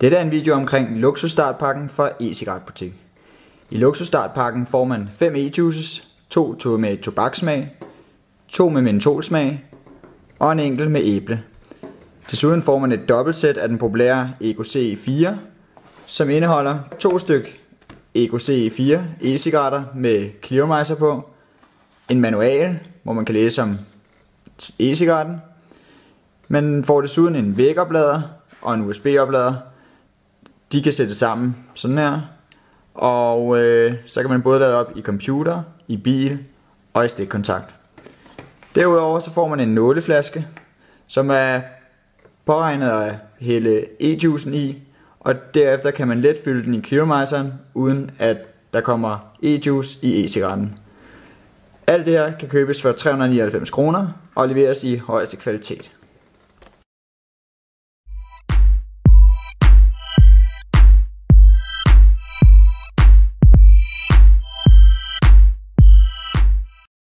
Dette er en video omkring luksusstartpakken fra e-cigaretbutik. I luksusstartpakken får man 5 e-juices, 2 med tobakssmag, 2 med mentolsmag og en enkelt med æble. Desuden får man et dobbeltsæt af den populære EcoC 4, som indeholder 2 styk EcoC 4 e-cigaretter med clearmizer på, en manual, hvor man kan læse om e-cigaretten. Man får desuden en vægoplader og en USB-oplader. De kan sættes sammen sådan her, og så kan man både lade op i computer, i bil og i stikkontakt. Derudover så får man en nåleflaske, som er påregnet at hælde e-juicen i, og derefter kan man let fylde den i clearmizeren, uden at der kommer e-juice i e-cigaretten. Alt det her kan købes for 399 kroner og leveres i højeste kvalitet.